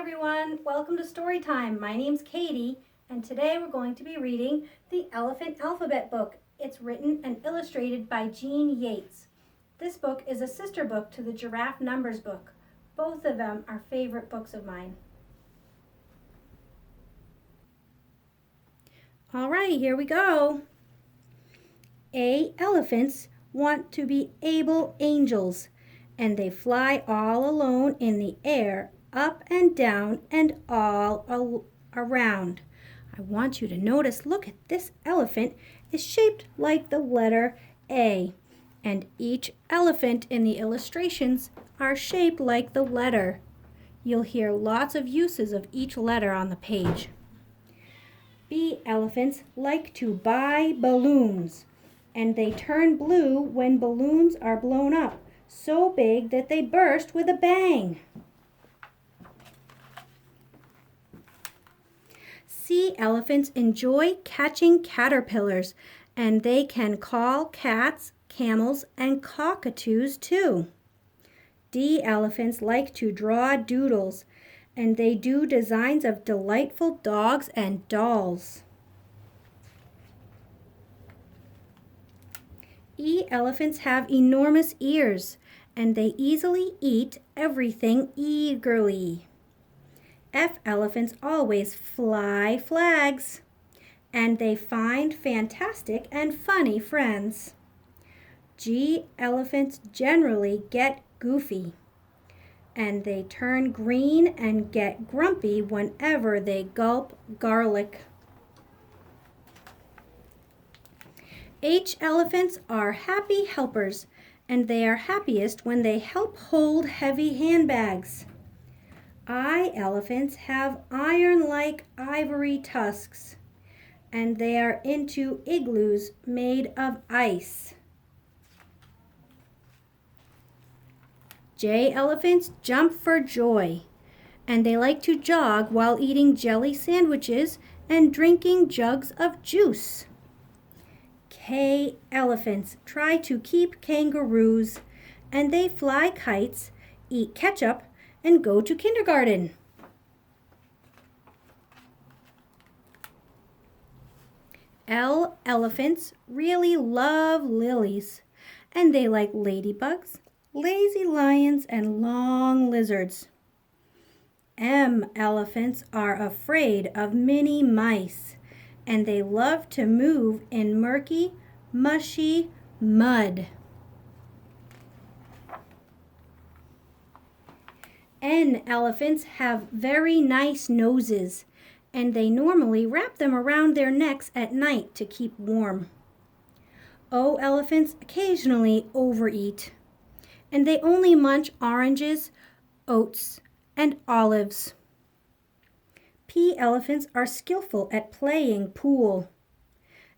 everyone, welcome to Story Time. My name's Katie, and today we're going to be reading the Elephant Alphabet book. It's written and illustrated by Gene Yates. This book is a sister book to the Giraffe Numbers book. Both of them are favorite books of mine. All right, here we go. Elephants want to be able angels, and they fly all alone in the air, up and down and all around. I want you to notice, look at this elephant is shaped like the letter A, and each elephant in the illustrations are shaped like the letter. You'll hear lots of uses of each letter on the page. B elephants like to buy balloons, and they turn blue when balloons are blown up, so big that they burst with a bang. C elephants enjoy catching caterpillars, and they can call cats, camels, and cockatoos too. D elephants like to draw doodles, and they do designs of delightful dogs and dolls. E elephants have enormous ears, and they easily eat everything eagerly. F elephants always fly flags, and they find fantastic and funny friends. G elephants generally get goofy, and they turn green and get grumpy whenever they gulp garlic. H elephants are happy helpers, and they are happiest when they help hold heavy handbags. I elephants have iron-like ivory tusks, and they are into igloos made of ice. J elephants jump for joy, and they like to jog while eating jelly sandwiches and drinking jugs of juice. K elephants try to keep kangaroos, and they fly kites, eat ketchup, and go to kindergarten. L elephants really love lilies, and they like ladybugs, lazy lions, and long lizards. M elephants are afraid of mini mice, and they love to move in murky, mushy mud. N elephants have very nice noses, and they normally wrap them around their necks at night to keep warm. O elephants occasionally overeat, and they only munch oranges, oats, and olives. P elephants are skillful at playing pool,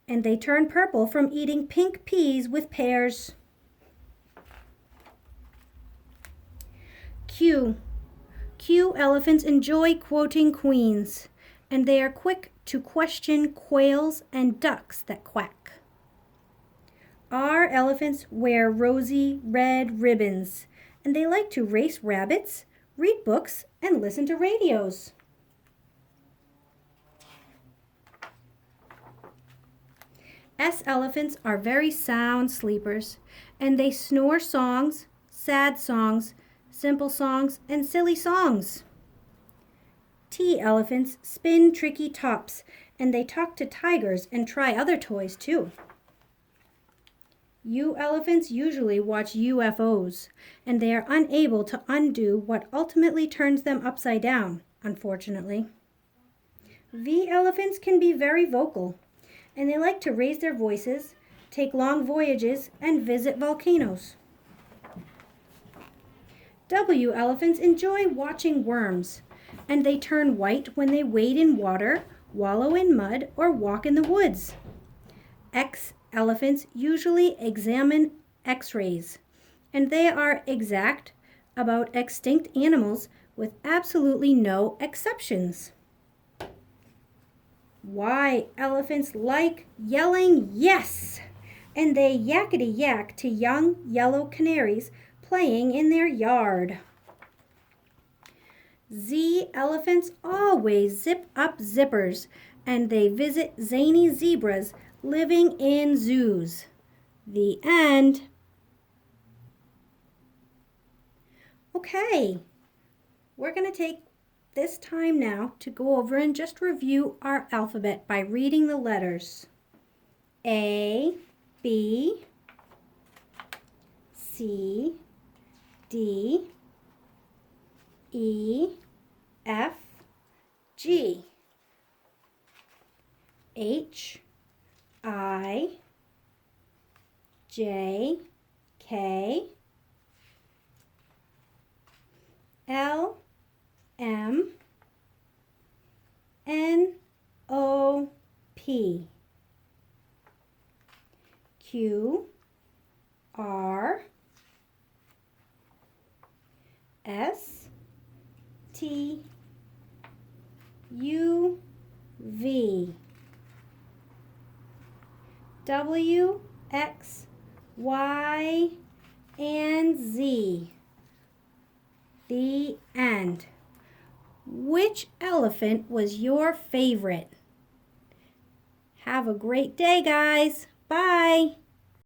and they turn purple from eating pink peas with pears. Q elephants enjoy quoting queens, and they are quick to question quails and ducks that quack. R elephants wear rosy red ribbons, and they like to race rabbits, read books, and listen to radios. S elephants are very sound sleepers, and they snore songs, sad songs, simple songs, and silly songs. T elephants spin tricky tops, and they talk to tigers and try other toys too. U elephants usually watch UFOs, and they are unable to undo what ultimately turns them upside down, unfortunately. V elephants can be very vocal, and they like to raise their voices, take long voyages, and visit volcanoes. W elephants enjoy watching worms, and they turn white when they wade in water, wallow in mud, or walk in the woods. X elephants usually examine X-rays, and they are exact about extinct animals with absolutely no exceptions. Y elephants like yelling yes, and they yakety yak to young yellow canaries playing in their yard. Z See, elephants always zip up zippers, and they visit zany zebras living in zoos. The end. Okay, we're going to take this time now to go over and just review our alphabet by reading the letters. A, B, C, D, E, F, G, H, I, J, K, L, M, N, O, P, Q, R, S, T, U, V, W, X, Y, and Z. The end. Which elephant was your favorite? Have a great day, guys. Bye.